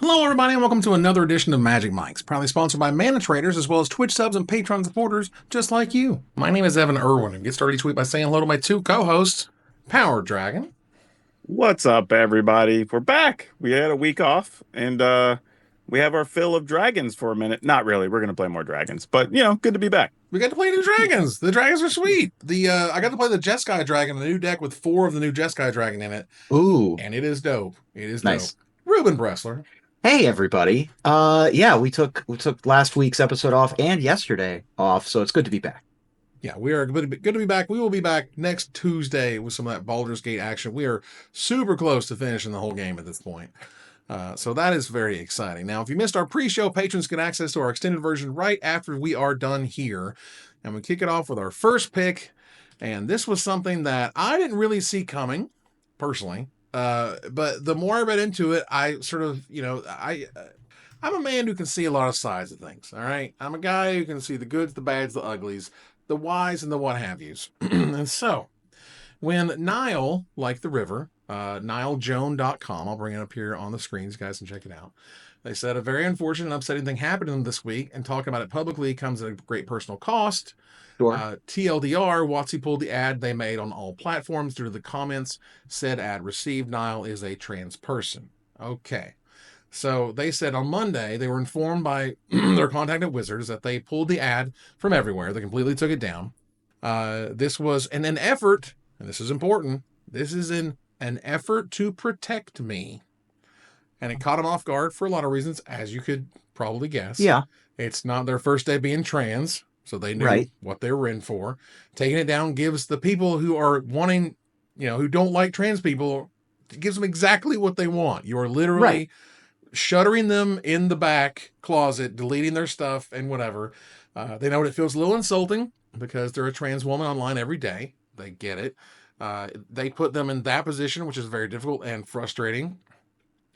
Hello, everybody, and welcome to another edition of Magic Mics, proudly sponsored by Mana Traders, as well as Twitch subs and Patreon supporters just like you. My name is Evan Irwin, and get started each week by saying hello to my two co-hosts, Power Dragon. What's up, everybody? We're back. We had a week off, and we have our fill of dragons for a minute. Not really. We're gonna play more dragons, but good to be back. We got to play new dragons. The dragons are sweet. I got to play the Jeskai Dragon, the new deck with 4 of the new Jeskai Dragon in it, Ooh, and it is dope. It is dope. nice. Ruben Bressler. Hey everybody. Yeah, we took last week's episode off and yesterday off, so it's good to be back. Yeah, we are good to be back. We will be back next Tuesday with some of that Baldur's Gate action. We are super close to finishing the whole game at this point. So that is very exciting. Now, if you missed our pre-show, patrons get access to our extended version right after we are done here. And we kick it off with our first pick. And this was something that I didn't really see coming, personally. But the more I read into it, I sort of, I'm a man who can see a lot of sides of things, all right? I'm a guy who can see the goods, the bads, the uglies, the whys, and the what-have-yous. And so, when Nile, like the river, NileJoan.com, I'll bring it up here on the screens, you guys can check it out. They said a very unfortunate and upsetting thing happened to them this week, and talking about it publicly comes at a great personal cost. Sure. TLDR, WotC pulled the ad they made on all platforms due to the comments said ad received. Nile is a trans person. Okay. So they said on Monday they were informed by their contact at Wizards that they pulled the ad from everywhere. They completely took it down. This was in an effort, and this is important, this is in an effort to protect me. And it caught them off guard for a lot of reasons, as you could probably guess. Yeah. It's not their first day being trans, so they knew what they were in for. Taking it down gives the people who are wanting, who don't like trans people, it gives them exactly what they want. You are literally shuttering them in the back closet, deleting their stuff and whatever. They know it feels a little insulting because they're a trans woman online every day. They get it. They put them in that position, which is very difficult and frustrating.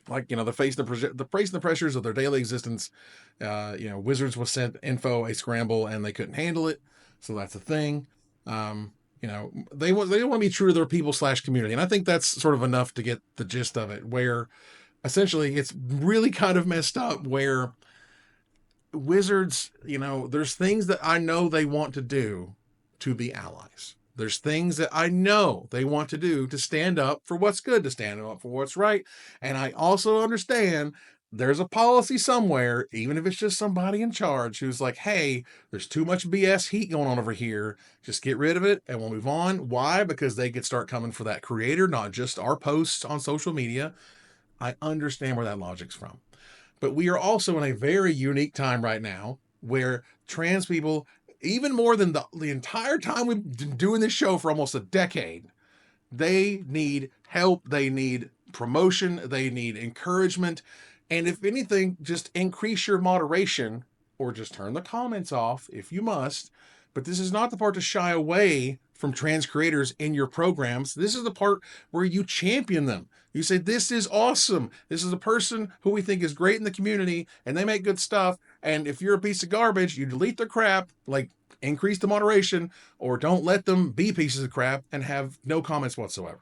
Like, the face and the pressures of their daily existence. Wizards was sent info, a scramble, and they couldn't handle it. So that's a thing. They want to be true to their people/community. And I think that's sort of enough to get the gist of it, where essentially it's really kind of messed up where Wizards, there's things that I know they want to do to be allies. There's things that I know they want to do to stand up for what's good, to stand up for what's right. And I also understand there's a policy somewhere, even if it's just somebody in charge who's like, hey, there's too much BS heat going on over here. Just get rid of it and we'll move on. Why? Because they could start coming for that creator, not just our posts on social media. I understand where that logic's from. But we are also in a very unique time right now where trans people, even more than the entire time we've been doing this show for almost a decade, they need help, they need promotion, they need encouragement, and if anything, just increase your moderation or just turn the comments off if you must. But this is not the part to shy away from trans creators in your programs. This is the part where you champion them. You say, this is awesome. This is a person who we think is great in the community and they make good stuff. And if you're a piece of garbage, you delete their crap, like increase the moderation, or don't let them be pieces of crap and have no comments whatsoever.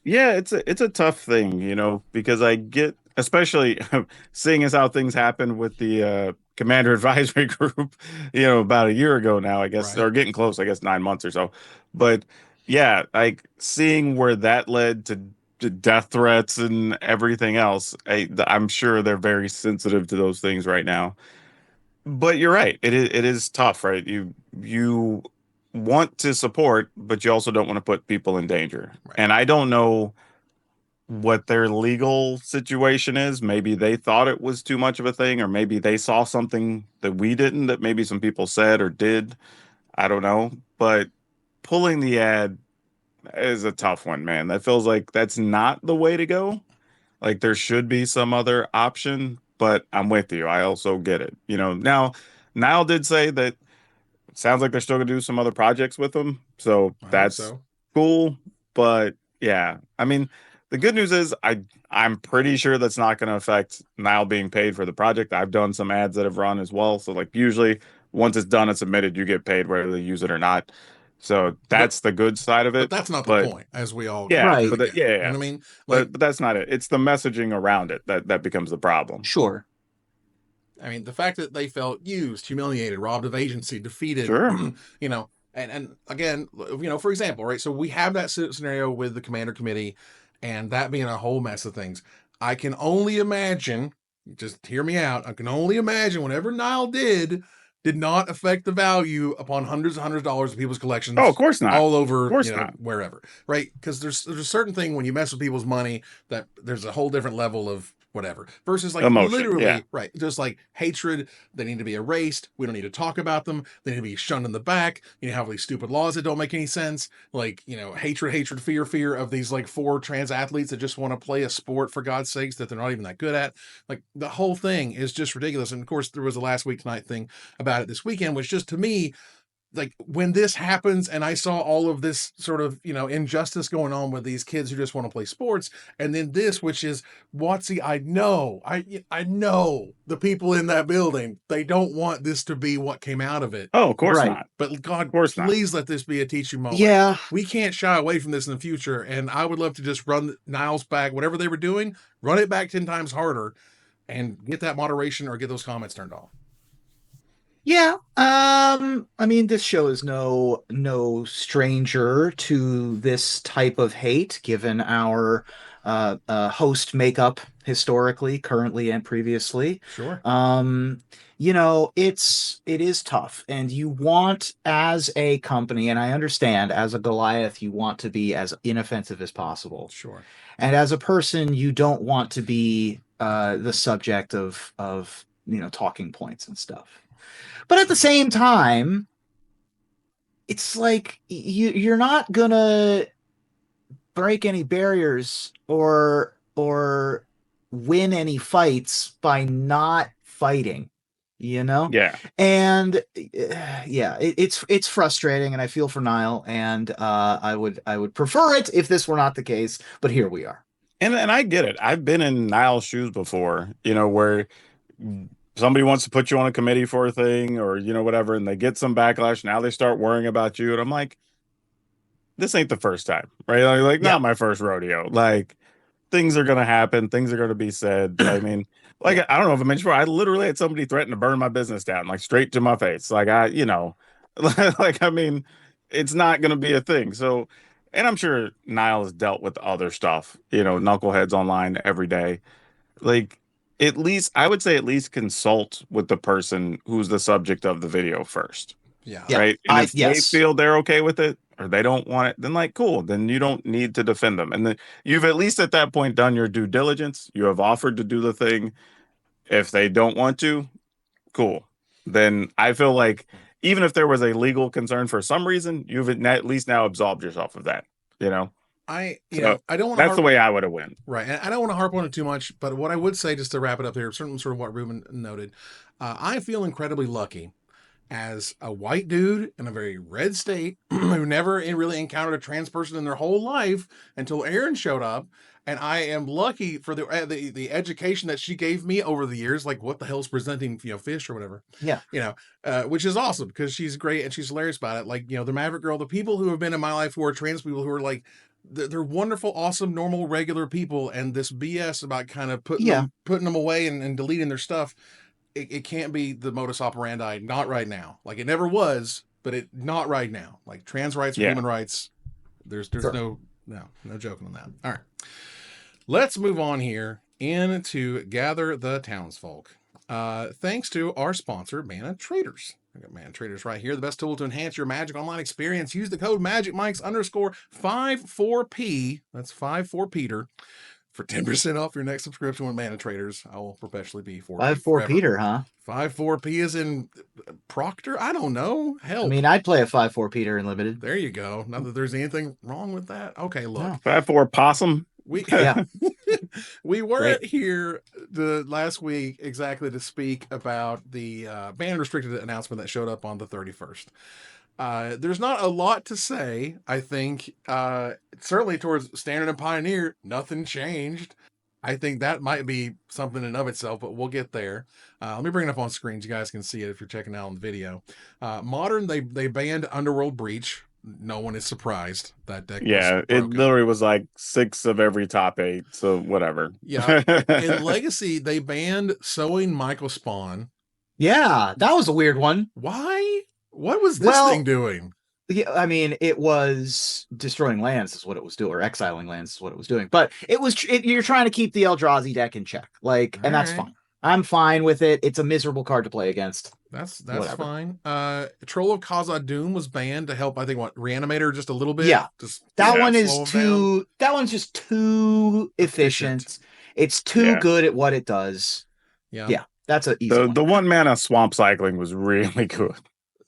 Yeah, it's a tough thing, because I get, especially seeing as how things happen with the Commander Advisory Group, about a year ago now, I guess, or getting close, I guess 9 months or so. But yeah, like seeing where that led to death threats and everything else, I'm sure they're very sensitive to those things right now. But you're right. It is tough, right? You want to support, but you also don't want to put people in danger. Right. And I don't know what their legal situation is. Maybe they thought it was too much of a thing, or maybe they saw something that we didn't, that maybe some people said or did. I don't know. But pulling the ad is a tough one, man. That feels like that's not the way to go. Like there should be some other option, but I'm with you. I also get it. Now Nile did say that it sounds like they're still gonna do some other projects with them. So that's cool. But yeah, I mean, the good news is I'm pretty sure that's not going to affect Nile being paid for the project. I've done some ads that have run as well. So like usually once it's done and submitted, you get paid whether they use it or not. So that's the good side of But it. that's not the But point, as we all yeah, Right. but yeah, You know yeah. what I mean? Like, But that's not it. It's the messaging around it that becomes the problem. Sure. I mean, the fact that they felt used, humiliated, robbed of agency, defeated, Sure. you know, and again, you know, for example, right? So we have that scenario with the commander committee, and that being a whole mess of things. I can only imagine. Just hear me out. I can only imagine whatever Nile did not affect the value upon hundreds and hundreds of dollars of people's collections Oh, of course not. all Of over, course you know, not. wherever, right? Because there's a certain thing when you mess with people's money that there's a whole different level of whatever versus like Emotion. Yeah. literally, right? Just like hatred, they need to be erased. We don't need to talk about them. They need to be shunned in the back. You know, have these stupid laws that don't make any sense. Like, you know, hatred, fear of these like 4 trans athletes that just want to play a sport for God's sakes that they're not even that good at. Like the whole thing is just ridiculous. And of course, there was a last week tonight thing about it this weekend, which just to me, like when this happens and I saw all of this sort of, you know, injustice going on with these kids who just want to play sports, and then this, which is WotC, I know the people in that building, they don't want this to be what came out of it. Oh, of course Right. not. But God, Of course not. please let this be a teaching moment. Yeah. We can't shy away from this in the future. And I would love to just run Niles back, whatever they were doing, run it back 10 times harder and get that moderation or get those comments turned off. Yeah. I mean, this show is no stranger to this type of hate, given our host makeup historically, currently, and previously. Sure. You know, it is tough, and you want, as a company, and I understand, as a Goliath, you want to be as inoffensive as possible. Sure. And as a person, you don't want to be the subject of you know, talking points and stuff. But at the same time, it's like you're not gonna break any barriers or win any fights by not fighting, you know? Yeah. And yeah, it's frustrating, and I feel for Nile, and I would prefer it if this were not the case, but here we are. And I get it. I've been in Nile's shoes before, you know, where somebody wants to put you on a committee for a thing or, you know, whatever, and they get some backlash. Now they start worrying about you. And I'm like, this ain't the first time, right? Like Yeah. not my first rodeo. Like, things are going to happen. Things are going to be said. I mean, like, I don't know if I mentioned before, I literally had somebody threaten to burn my business down, like straight to my face. Like, you know, like, I mean, it's not going to be a thing. So, and I'm sure Nile has dealt with other stuff, you know, knuckleheads online every day. Like, at least, I would say, at least consult with the person who's the subject of the video first. Yeah. Right. And if they Yes. feel they're okay with it or they don't want it, then like, cool. Then you don't need to defend them. And then you've at least at that point done your due diligence. You have offered to do the thing. If they don't want to, cool. Then I feel like even if there was a legal concern for some reason, you've at least now absolved yourself of that, you know? I So don't want that's the way I would have went. Right. And I don't want to harp on it too much, but what I would say, just to wrap it up here, certainly sort of what Ruben noted, I feel incredibly lucky as a white dude in a very red state who never really encountered a trans person in their whole life until Aaron showed up. And I am lucky for the education that she gave me over the years, like what the hell's presenting, you know, fish or whatever. Yeah. You know, which is awesome because she's great and she's hilarious about it. Like, you know, the Maverick Girl, the people who have been in my life who are trans people who are like, they're wonderful, awesome, normal, regular people, and this BS about kind of putting them away and deleting their stuff, it can't be the modus operandi. Not right now. Like it never was, but it not right now. Like trans rights or human rights, there's Sure. no joking on that. All right, let's move on here into Gather the Townsfolk. Thanks to our sponsor, Mana Traders. I got Mana Traders right here. The best tool to enhance your Magic Online experience. Use the code MagicMikes_54P. That's 54Peter for 10% off your next subscription with Mana Traders. I will perpetually be 5-4 Peter, huh? 54P is in Proctor? I don't know. Help. I mean, I'd play a 5-4 Peter in limited. There you go. Not that there's anything wrong with that. Okay, look. No. 5-4 possum. We Yeah. we weren't Great. here the last week exactly to speak about the ban restricted announcement that showed up on the 31st. There's not a lot to say. I think certainly towards Standard and Pioneer, nothing changed. I think that might be something in and of itself, but we'll get there. Let me bring it up on screen so you guys can see it if you're checking out on the video. Modern, they banned Underworld Breach. no one is surprised that deck Yeah, was it broken. literally was like 6 of every top 8, so whatever. Yeah. In Legacy, they banned Sowing Michael Spawn. Yeah, that was a weird one. Why? What was this thing doing? Yeah, I mean, it was destroying lands is what it was doing, or exiling lands is what it was doing. But it was you're trying to keep the Eldrazi deck in check, like, and that's fine. I'm fine with it. It's a miserable card to play against. That's fine. Troll of Khazad-dûm was banned to help, I think, Reanimator just a little bit. Yeah, that one is too. Down. That one's just too efficient. It's too good at what it does. Yeah, that's an easy one. The 1 mana swamp cycling was really good.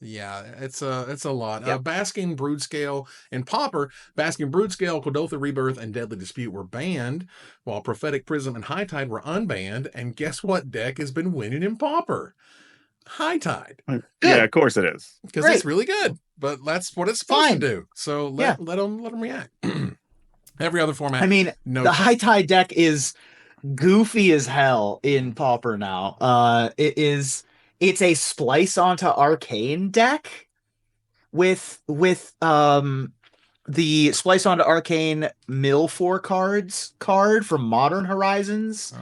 Yeah, it's a lot. Yep. Basking Broodscale and Pauper, Basking Broodscale, Kodotha Rebirth, and Deadly Dispute were banned, while Prophetic Prism and High Tide were unbanned. And guess what deck has been winning in Pauper? High Tide. Yeah, of course it is. Because it's really good, but that's what it's supposed to do. So let them react. Every other format. I mean, the High Tide deck is goofy as hell in Pauper now. It's a splice onto Arcane deck with the splice onto Arcane mill 4 cards card from Modern Horizons,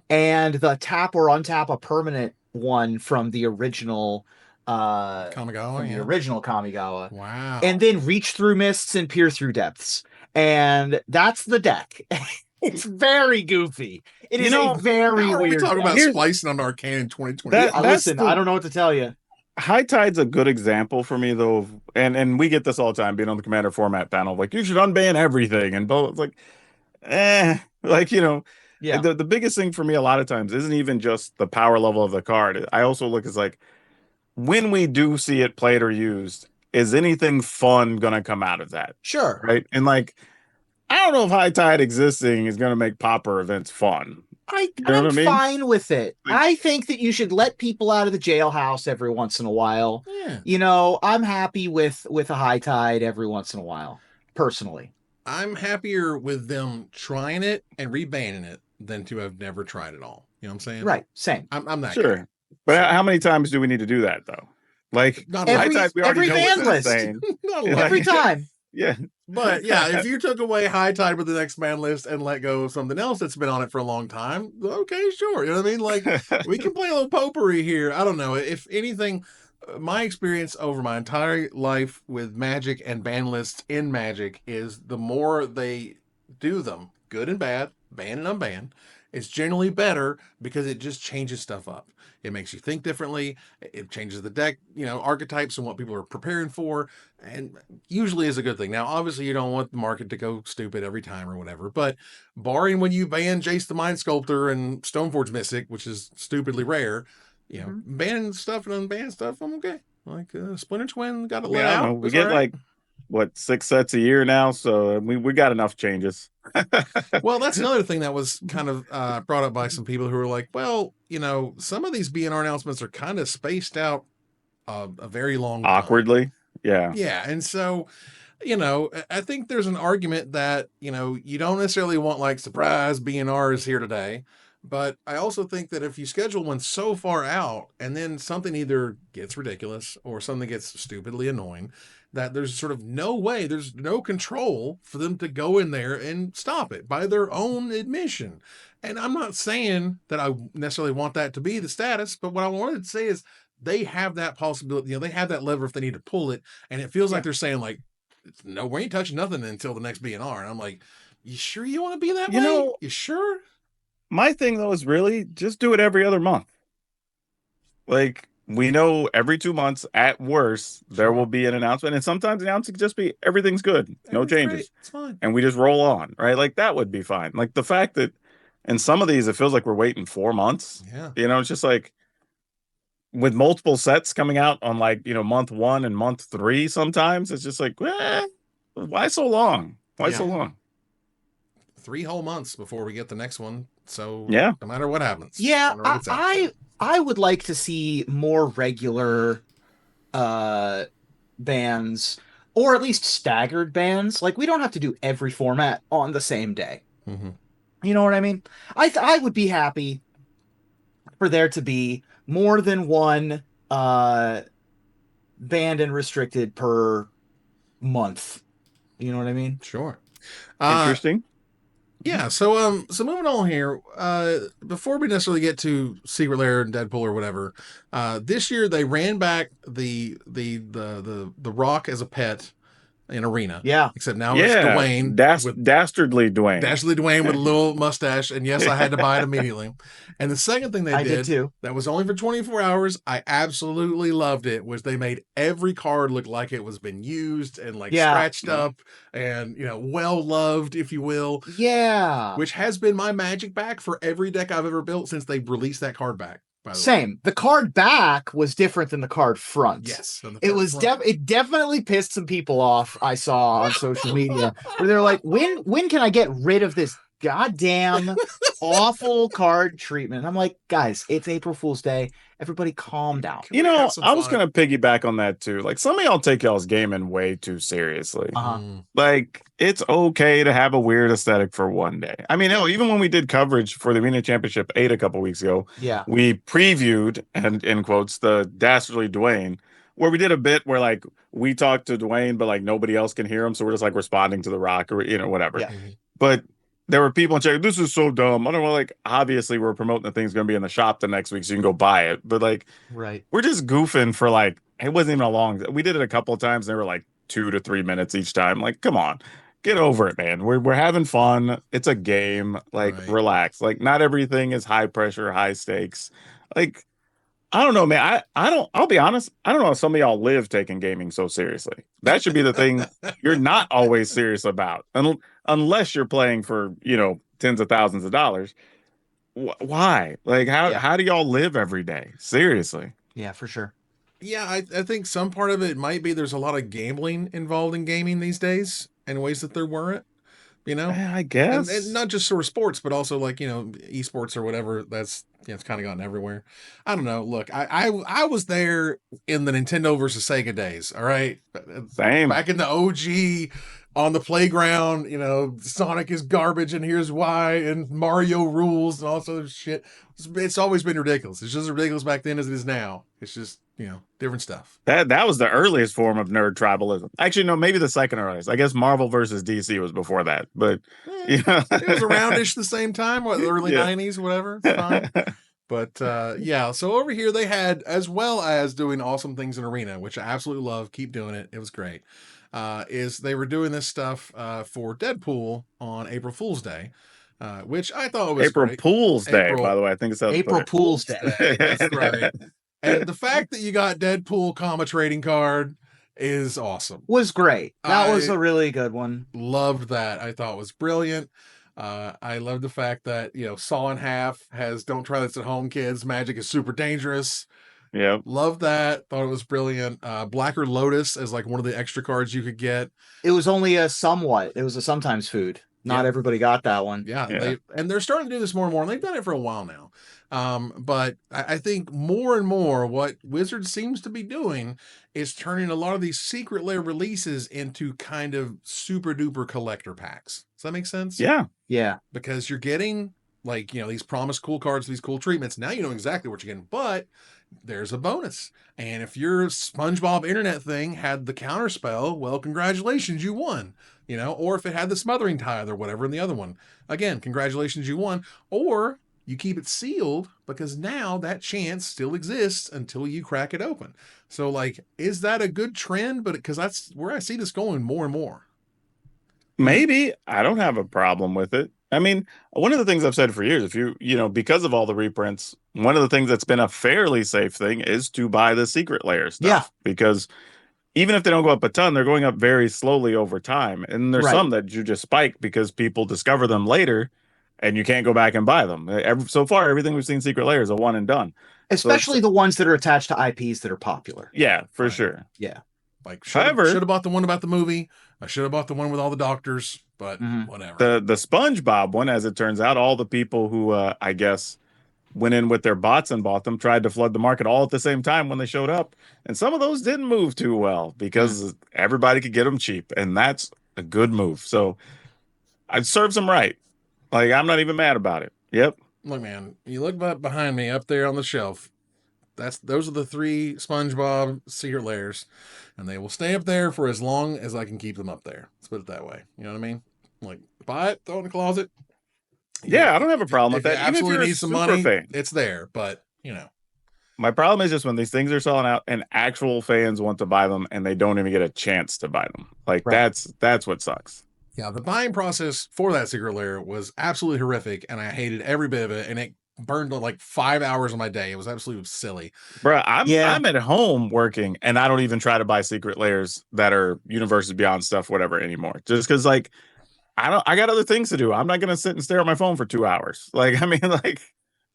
and the tap or untap a permanent one from the original Kamigawa. Original Kamigawa. Wow. And then Reach Through Mists and Peer Through Depths. And that's the deck. It's very goofy. It is a very weird. We talk about splicing on Arcane in 2020. Listen, I don't know what to tell you. High Tide's a good example for me, though, and we get this all the time being on the Commander format panel. Like, you should unban everything, and both like, the biggest thing for me a lot of times isn't even just the power level of the card. I also look as like, when we do see it played or used, is anything fun gonna come out of that? Sure, right? And like, I don't know if High Tide existing is going to make Pauper events fun. I'm fine with it. I think that you should let people out of the jailhouse every once in a while. Yeah. I'm happy with a High Tide every once in a while, personally. I'm happier with them trying it and rebanning it than to have never tried it all. You know what I'm saying? Right. Same. I'm that sure. guy. But how many times do we need to do that, though? Like, every ban list. Every time. Yeah. But yeah, if you took away High Tide with the next ban list and let go of something else that's been on it for a long time, okay, sure. You know what I mean? Like, we can play a little potpourri here. I don't know. If anything, my experience over my entire life with Magic and ban lists in Magic is the more they do them, good and bad, ban and unban, it's generally better because it just changes stuff up. It makes you think differently. It changes the deck, archetypes and what people are preparing for, and usually is a good thing. Now, obviously, you don't want the market to go stupid every time or whatever, but barring when you ban Jace the Mind Sculptor and Stoneforge Mystic, which is stupidly rare, banning stuff and unbanning stuff, I'm okay. Like Splinter Twin got it let out. We get like 6 sets a year now, so we got enough changes. Well, that's another thing that was kind of brought up by some people who were like, well, some of these B&R announcements are kind of spaced out a very long time. Awkwardly. Yeah. Yeah. And so, I think there's an argument that, you don't necessarily want like surprise B&R is here today. But I also think that if you schedule one so far out and then something either gets ridiculous or something gets stupidly annoying, that there's sort of no way, there's no control for them to go in there and stop it by their own admission. And I'm not saying that I necessarily want that to be the status, but what I wanted to say is they have that possibility, they have that lever if they need to pull it. And it feels like they're saying like, no, we ain't touching nothing until the next B&R. And I'm like, you sure you want to be that way? You sure? My thing though is really just do it every other month. Like, we know every 2 months at worst there will be an announcement, and sometimes the announcement could just be everything's good, no changes. Great. It's fine. And we just roll on, right? Like, that would be fine. Like, the fact that in some of these it feels like we're waiting 4 months. Yeah. It's just like with multiple sets coming out on like, month 1 and month 3 sometimes it's just like, why so long? Why so long? 3 whole months before we get the next one. So no matter what happens. Yeah, I would like to see more regular bans, or at least staggered bans. Like, we don't have to do every format on the same day. Mm-hmm. You know what I mean? I would be happy for there to be more than one banned and restricted per month. You know what I mean? Sure. Interesting. Yeah, so moving on here, before we necessarily get to Secret Lair and Deadpool or whatever, this year they ran back the Rock as a pet in Arena. Yeah. Except now it's Yeah, Dwayne with dastardly Dwayne. Dastardly Dwayne with a little mustache, and yes, I had to buy it immediately. And the second thing they I did too. that was only for 24 hours, I absolutely loved it, was they made every card look like it was been used and like scratched up and, you know, well loved, if you will. Yeah. Which has been my Magic back for every deck I've ever built since they released that card back. By the Same. way. The card back was different than the card front. Yes. It was it definitely pissed some people off, I saw on social media, where they're like, when can I get rid of this goddamn awful card treatment? I'm like, guys, it's April Fool's Day. Everybody calm down. You know, I was going to piggyback on that too. Like, some of y'all take y'all's gaming way too seriously. Like, it's okay to have a weird aesthetic for one day. I mean, hell, even when we did coverage for the Arena Championship 8 a couple weeks ago, we previewed, and in quotes, the Dastardly Dwayne, where we did a bit where like we talked to Dwayne, but like nobody else can hear him. So we're just like responding to the Rock or, you know, whatever. But there were people in chat, this is so dumb. I don't know, like, obviously we're promoting the thing's going to be in the shop the next week so you can go buy it. But like, we're just goofing for like, it wasn't even a long, we did it a couple of times. They were like 2 to 3 minutes each time. Like, come on, get over it, man. We're having fun. It's a game. Like, relax. Like, not everything is high pressure, high stakes. Like, I don't know, man. I'll be honest. I don't know if some of y'all live taking gaming so seriously. That should be the thing you're not always serious about. Unless you're playing for, you know, tens of thousands of dollars. Why? Like, how do y'all live every day? Seriously. Yeah, for sure. Yeah, I think some part of it might be there's a lot of gambling involved in gaming these days in ways that there weren't. You know, I guess, and not just sort of sports, but also like, you know, esports or whatever. That's, you know, it's kind of gotten everywhere. I don't know. Look, I was there in the Nintendo versus Sega days. All right, same back in the OG on the playground. You know, Sonic is garbage, and here's why, and Mario rules, and all sort of shit. It's always been ridiculous. It's just as ridiculous back then as it is now. It's just, you know, different stuff. That was the earliest form of nerd tribalism. Actually, no, maybe the second earliest. I guess Marvel versus DC was before that, but you know, it was aroundish the same time, what, the early 90s, whatever. It's fine. But yeah, so over here they had, as well as doing awesome things in Arena, which I absolutely love. Keep doing it. It was great. Is they were doing this stuff for Deadpool on April Fool's Day. Which I thought was April great. Fool's Day, by the way. I think it's April Fool's Day. That's right. And the fact that you got Deadpool comma trading card is awesome. Was great. That was a really good one. Loved that. I thought was brilliant. I love the fact that, you know, Saw in Half has "Don't try this at home, kids. Magic is super dangerous." Yeah. Love that. Thought it was brilliant. Blacker Lotus as like one of the extra cards you could get. It was only a somewhat. It was a sometimes food. Not everybody got that one. Yeah. They're starting to do this more and more, and they've done it for a while now. But I think more and more what Wizards seems to be doing is turning a lot of these Secret Lair releases into kind of super duper collector packs. Does that make sense? Yeah. Yeah. Because you're getting, like, you know, these promised cool cards, these cool treatments. Now you know exactly what you're getting, but there's a bonus. And if your SpongeBob internet thing had the counter spell, well, congratulations, you won. You know, or if it had the smothering tithe or whatever in the other one, again, congratulations, you won. Or you keep it sealed because now that chance still exists until you crack it open. So, like, is that a good trend? But because that's where I see this going more and more. Maybe. I don't have a problem with it. I mean, one of the things I've said for years, if you know, because of all the reprints, one of the things that's been a fairly safe thing is to buy the Secret Lair stuff. Yeah. Because even if they don't go up a ton, they're going up very slowly over time. And there's some that you just spike because people discover them later and you can't go back and buy them. So far, everything we've seen Secret Lair is a one and done. Especially the ones that are attached to IPs that are popular. Yeah, for sure. Yeah. Like, should have bought the one about the movie. I should have bought the one with all the doctors, but whatever. The SpongeBob one, as it turns out, all the people who I guess went in with their bots and bought them tried to flood the market all at the same time when they showed up. And some of those didn't move too well because everybody could get them cheap. And that's a good move. So it serves them right. Like, I'm not even mad about it. Yep. Look, man, you look behind me up there on the shelf. those are the 3 SpongeBob secret lairs, and they will stay up there for as long as I can keep them up there. Let's put it that way. You know what I mean? Like, buy it, throw it in the closet. Yeah, I don't have a problem with if that. you Even if absolutely you're a need some super money, fan, it's there. But my problem is just when these things are selling out and actual fans want to buy them and they don't even get a chance to buy them. Like that's what sucks. Yeah, the buying process for that secret lair was absolutely horrific, and I hated every bit of it. And it burned like 5 hours of my day. It was absolutely silly. Bro, I'm at home working, and I don't even try to buy secret lairs that are Universes Beyond stuff, whatever, anymore. Just because, like, I got other things to do. I'm not gonna sit and stare at my phone for 2 hours. Like, I mean, like,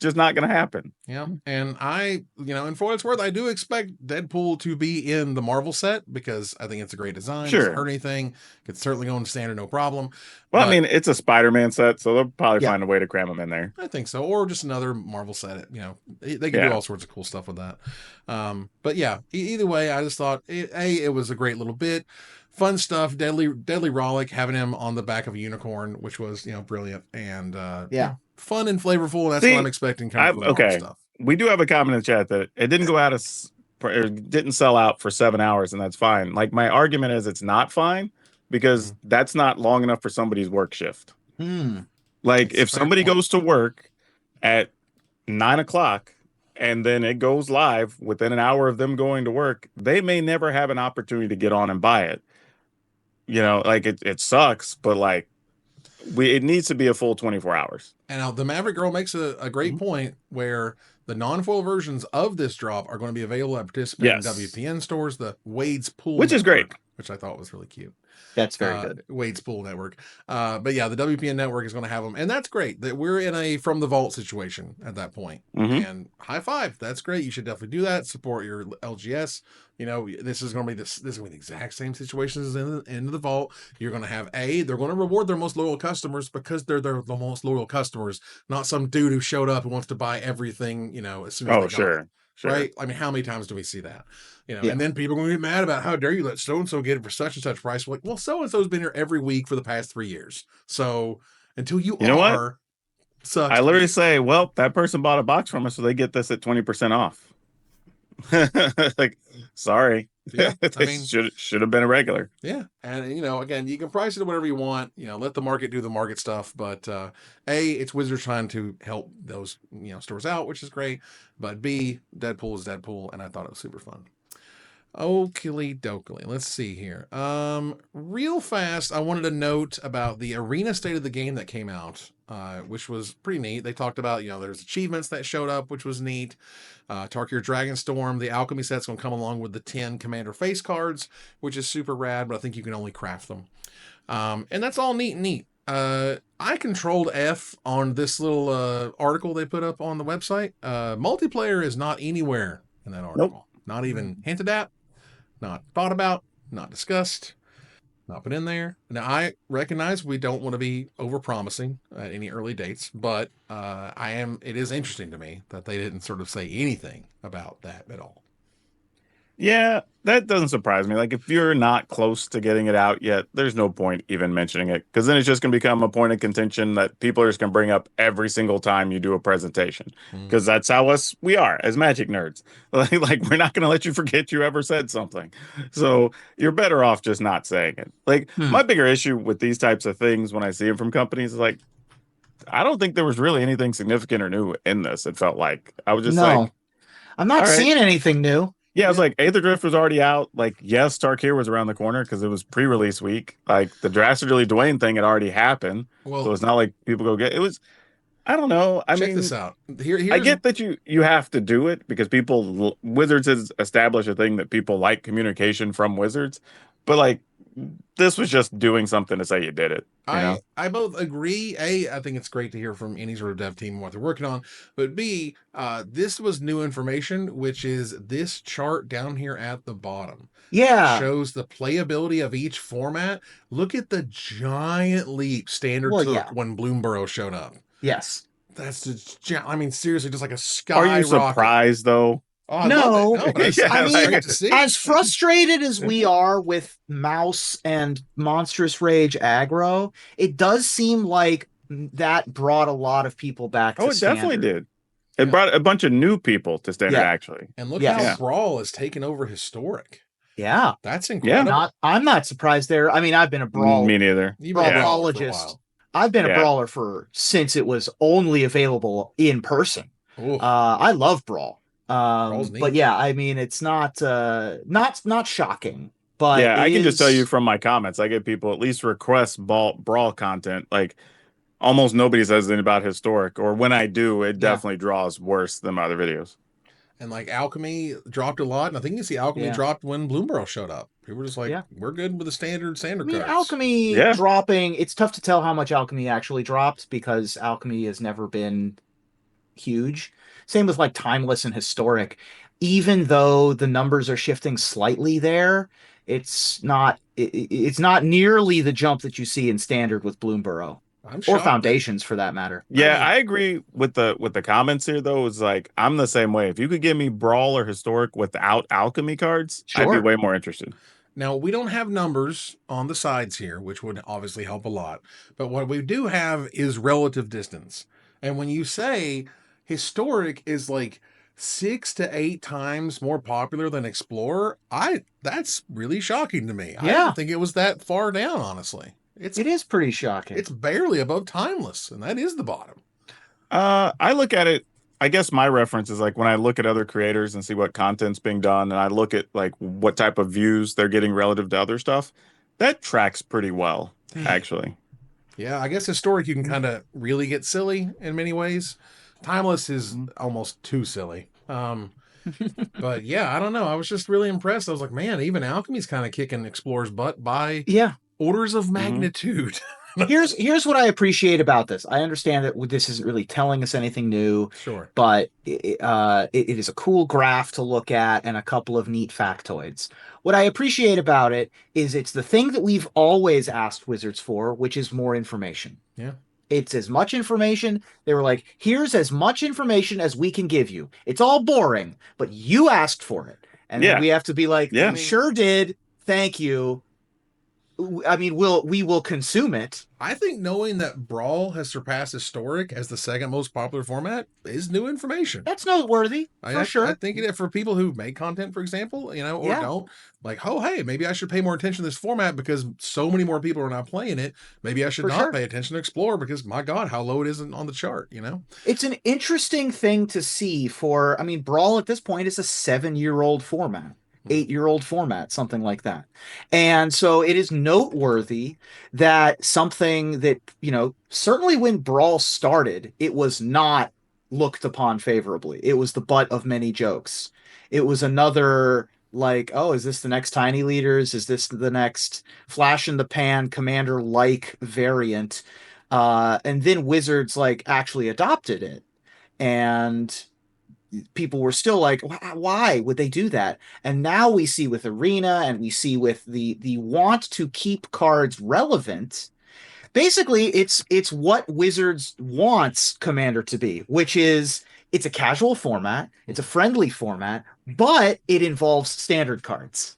just not gonna happen. Yeah, and and for what it's worth, I do expect Deadpool to be in the Marvel set because I think it's a great design. Sure. Doesn't hurt anything. Could certainly go into standard, no problem. Well, I mean, it's a Spider-Man set, so they'll probably find a way to cram them in there. I think so, or just another Marvel set. They can do all sorts of cool stuff with that. But yeah, either way, I just thought it was a great little bit. Fun stuff, deadly Rollick having him on the back of a unicorn, which was brilliant and fun and flavorful. That's what I'm expecting coming from Marvel stuff. We do have a comment in the chat that it didn't go out didn't sell out for 7 hours, and that's fine. Like, my argument is it's not fine because that's not long enough for somebody's work shift. Like, if somebody goes to work at 9 o'clock and then it goes live within an hour of them going to work, they may never have an opportunity to get on and buy it. Like, it sucks, but like, it needs to be a full 24 hours. And now the Maverick Girl makes a great point where the non-foil versions of this drop are going to be available at participating WPN stores, the Wade's Pool which network, is great, which I thought was really cute. That's very good. Wade's Pool network. But yeah, the WPN network is going to have them, and that's great that we're in a from the vault situation at that point. And high five, that's great. You should definitely do that. Support your LGS. This is going to be the exact same situation as in the vault. You're going to have they're going to reward their most loyal customers because they're the most loyal customers, not some dude who showed up and wants to buy everything, as soon as they got it. Sure. Right? I mean, how many times do we see that? And then people are going to get mad about how dare you let so-and-so get it for such and such price. Like, well, so-and-so's been here every week for the past 3 years. So until you know what? I literally say, well, that person bought a box from us, so they get this at 20% off. Like, sorry. Yeah, I mean, should have been a regular. Yeah. And again, you can price it whatever you want, let the market do the market stuff. But it's Wizards trying to help those stores out, which is great. But B, Deadpool is Deadpool, and I thought it was super fun. Oakley dokley. Let's see here. Real fast, I wanted to note about the Arena State of the Game that came out, which was pretty neat. They talked about, there's achievements that showed up, which was neat. Tarkir Dragonstorm, the alchemy set's going to come along with the 10 commander face cards, which is super rad, but I think you can only craft them. And that's all neat. I controlled F on this little article they put up on the website. Multiplayer is not anywhere in that article. Nope. Not even hinted at, not thought about, not discussed, not put in there. Now, I recognize we don't want to be over-promising at any early dates, but it is interesting to me that they didn't sort of say anything about that at all. Yeah, that doesn't surprise me. Like, if you're not close to getting it out yet, there's no point even mentioning it, because then it's just going to become a point of contention that people are just going to bring up every single time you do a presentation, because that's how we are as Magic nerds. Like, we're not going to let you forget you ever said something. So you're better off just not saying it. Like, my bigger issue with these types of things when I see them from companies is like, I don't think there was really anything significant or new in this. It felt like I was just like, I'm not seeing anything new. Yeah, I was like, Aether Drift was already out. Like, yes, Tarkir was around the corner because it was pre-release week. Like, the Drastically Dwayne thing had already happened. Well, so it's not like people go get it. Was, I don't know. I mean, check this out. I get that you have to do it because Wizards has established a thing that people like communication from Wizards. But, like, this was just doing something to say you did it. I both agree. I think it's great to hear from any sort of dev team what they're working on. But B, this was new information, which is this chart down here at the bottom. Yeah. Shows the playability of each format. Look at the giant leap Standard took when Bloomborough showed up. Yes. That's just, I mean, seriously, just like a sky Are you surprised, though? Oh, no, I mean, as frustrated as we are with Mouse and Monstrous Rage aggro, it does seem like that brought a lot of people back to Standard. Definitely did. It brought a bunch of new people to Standard, Yeah. actually. And look Yes. how Brawl has taken over Historic. Yeah. That's incredible. I'm not surprised there. I mean, I've been a Brawl. Me neither. You've been a brawler for a Brawlologist. while. I've been a Yeah. brawler since it was only available in person. Ooh, I love Brawl. Brawl's neat. But yeah, I mean, it's not shocking. But Yeah, I can just tell you is- from my comments, I get people at least request Brawl content. Like almost nobody says anything about Historic, or when I do, it definitely draws worse than my other videos. And like Alchemy dropped a lot, and I think you see Alchemy dropped when Bloomborough showed up. People were just like, we're good with the standard cards. Alchemy dropping, it's tough to tell how much Alchemy actually dropped because Alchemy has never been huge. Same with like Timeless and Historic. Even though the numbers are shifting slightly there, it's not nearly the jump that you see in standard with Bloomborough. Or Foundations for that matter. Yeah, I agree with the comments here though. It's like I'm the same way. If you could give me Brawl or Historic without Alchemy cards, I'd be way more interested. Now, we don't have numbers on the sides here, which would obviously help a lot. But what we do have is relative distance. And when you say Historic is like 6 to 8 times more popular than Explorer, that's really shocking to me. I didn't think it was that far down, honestly. It is pretty shocking. It's barely above Timeless, and that is the bottom. I look at it, I guess my reference is like when I look at other creators and see what content's being done, and I look at like what type of views they're getting relative to other stuff, that tracks pretty well, actually. Yeah, I guess Historic you can kind of really get silly in many ways. Timeless is almost too silly. But yeah, I don't know. I was just really impressed. I was like, man, even Alchemy's kind of kicking Explorer's butt by orders of magnitude. Here's what I appreciate about this. I understand that this isn't really telling us anything new. Sure. But it is a cool graph to look at and a couple of neat factoids. What I appreciate about it is it's the thing that we've always asked Wizards for, which is more information. Yeah. It's as much information. They were like, here's as much information as we can give you. It's all boring, but you asked for it. And then we have to be like, we sure did. Thank you. I mean, we will consume it. I think knowing that Brawl has surpassed Historic as the second most popular format is new information. That's noteworthy, for sure. I think for people who make content, for example, or don't, like, oh, hey, maybe I should pay more attention to this format because so many more people are not playing it. Maybe I should not pay attention to Explorer because, my God, how low it is on the chart, It's an interesting thing to see Brawl at this point is a 7-year-old format. 8-year-old format, something like that. And so it is noteworthy that something that, certainly when Brawl started, it was not looked upon favorably. It was the butt of many jokes. It was another like, oh, is this the next Tiny Leaders? Is this the next Flash in the Pan Commander-like variant? And then Wizards actually adopted it. And people were still like, why would they do that? And now we see with Arena and we see with the want to keep cards relevant. Basically, it's what Wizards wants Commander to be, which is it's a casual format, it's a friendly format, but it involves standard cards.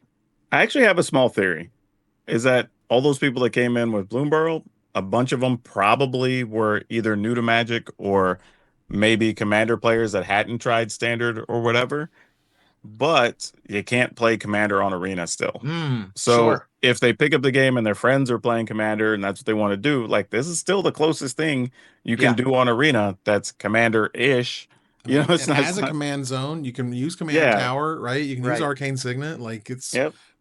I actually have a small theory, is that all those people that came in with Bloomborough, a bunch of them probably were either new to Magic or maybe Commander players that hadn't tried Standard or whatever, but you can't play Commander on Arena still. So if they pick up the game and their friends are playing Commander and that's what they want to do, this is still the closest thing you can do on Arena that's Commander-ish. It's not as a command zone. You can use Command Tower, right? You can use Arcane Signet.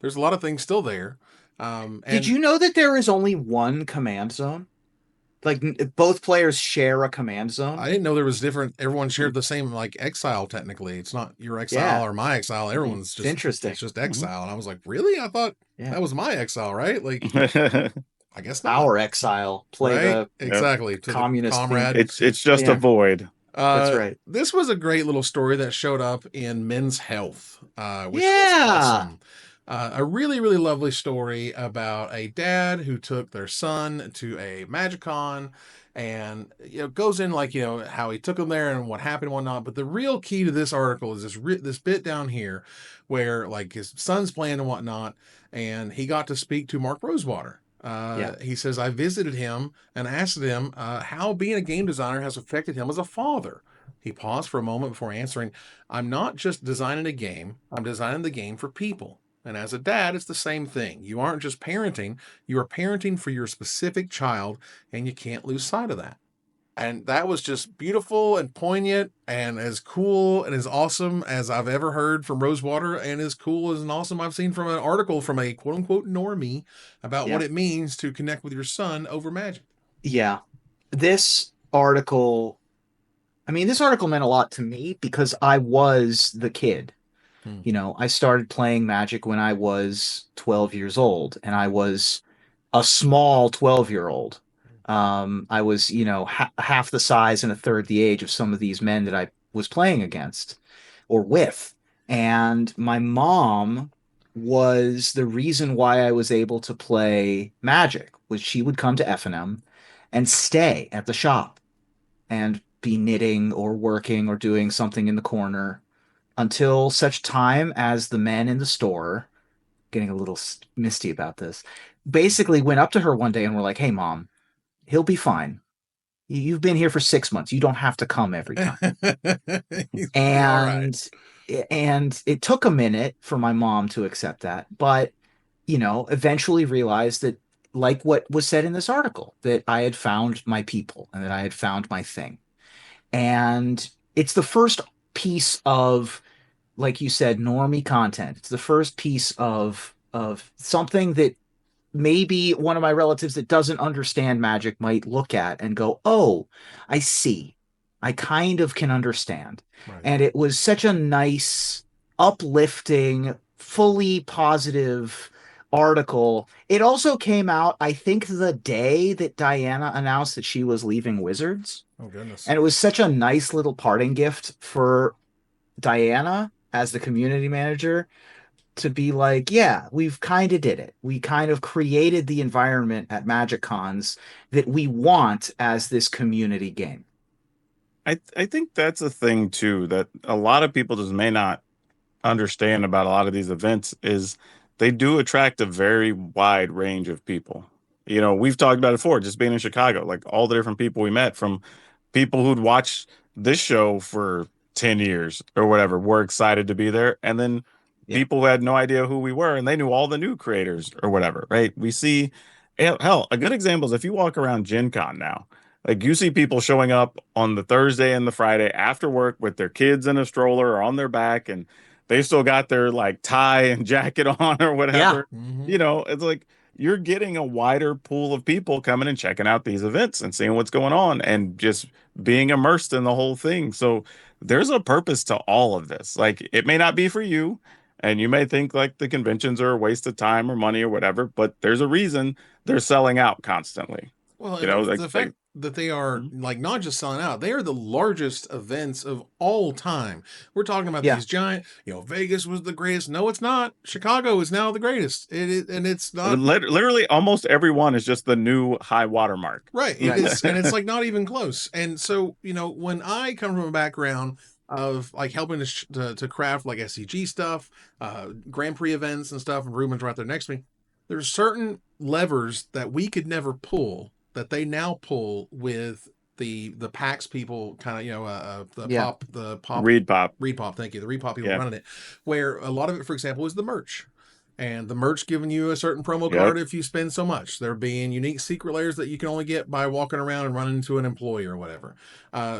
There's a lot of things still there. Did you know that there is only one command zone? Both players share a command zone. I didn't know there was different. Everyone shared the same exile. Technically, it's not your exile or my exile. Everyone's just interesting. It's just exile, and I was like, really? I thought that was my exile, right? I guess not. Our exile. Play exactly to communist comrade. It's just a void. That's right. This was a great little story that showed up in Men's Health, which was awesome. A really, really lovely story about a dad who took their son to a MagicCon and goes in how he took them there and what happened and whatnot. But the real key to this article is this bit down here where his son's playing and whatnot, and he got to speak to Mark Rosewater. He says, I visited him and asked him how being a game designer has affected him as a father. He paused for a moment before answering, I'm not just designing a game, I'm designing the game for people. And as a dad, it's the same thing. You aren't just parenting, you are parenting for your specific child, and you can't lose sight of that. And that was just beautiful and poignant and as cool and as awesome as I've ever heard from Rosewater, and as cool as and awesome I've seen from an article from a quote unquote normie about what it means to connect with your son over Magic. Yeah. This article meant a lot to me because I was the kid. You know, I started playing Magic when I was 12 years old, and I was a small 12-year-old. I was, half the size and a third the age of some of these men that I was playing against or with. And my mom was the reason why I was able to play Magic, was she would come to F&M and stay at the shop and be knitting or working or doing something in the corner until such time as the men in the store, getting a little misty about this, basically went up to her one day and were like, "Hey, Mom, he'll be fine. You've been here for 6 months. You don't have to come every time." And it took a minute for my mom to accept that, but eventually realized that, like what was said in this article, that I had found my people and that I had found my thing. And it's the first piece of, like you said, normie content. It's the first piece of something that maybe one of my relatives that doesn't understand Magic might look at and go, "Oh, I see. I kind of can understand." Right. And it was such a nice, uplifting, fully positive article. It also came out, I think, the day that Diana announced that she was leaving Wizards. Oh, goodness. And it was such a nice little parting gift for Diana as the community manager to be like, yeah, we've kind of did it. We kind of created the environment at Magic Cons that we want as this community game. I think that's a thing too, that a lot of people just may not understand about a lot of these events, is they do attract a very wide range of people. You know, we've talked about it before, just being in Chicago, like all the different people we met, from people who'd watched this show for 10 years or whatever, were excited to be there. And then people who had no idea who we were, and they knew all the new creators or whatever, right? We see, hell, a good example is if you walk around Gen Con now, like you see people showing up on the Thursday and the Friday after work with their kids in a stroller or on their back, and they still got their like tie and jacket on or whatever. Yeah. Mm-hmm. You know, it's like you're getting a wider pool of people coming and checking out these events and seeing what's going on and just being immersed in the whole thing. So there's a purpose to all of this. Like, it may not be for you, and you may think like the conventions are a waste of time or money or whatever, but there's a reason they're selling out constantly. Well, You know, the fact that they are like not just selling out, they are the largest events of all time. We're talking about these giant, Vegas was the greatest. No, it's not. Chicago is now the greatest. And it's not. Literally, almost everyone is just the new high watermark. Right. It is, and it's like not even close. And so, when I come from a background of like helping to craft like SCG stuff, Grand Prix events and stuff, and Ruben's right there next to me, there's certain levers that we could never pull that they now pull with the PAX people, kind of the pop Reed Pop. Thank you, the Reed Pop people running it, where a lot of it, for example, is the merch. And the merch giving you a certain promo card if you spend so much. There being unique secret layers that you can only get by walking around and running into an employee or whatever.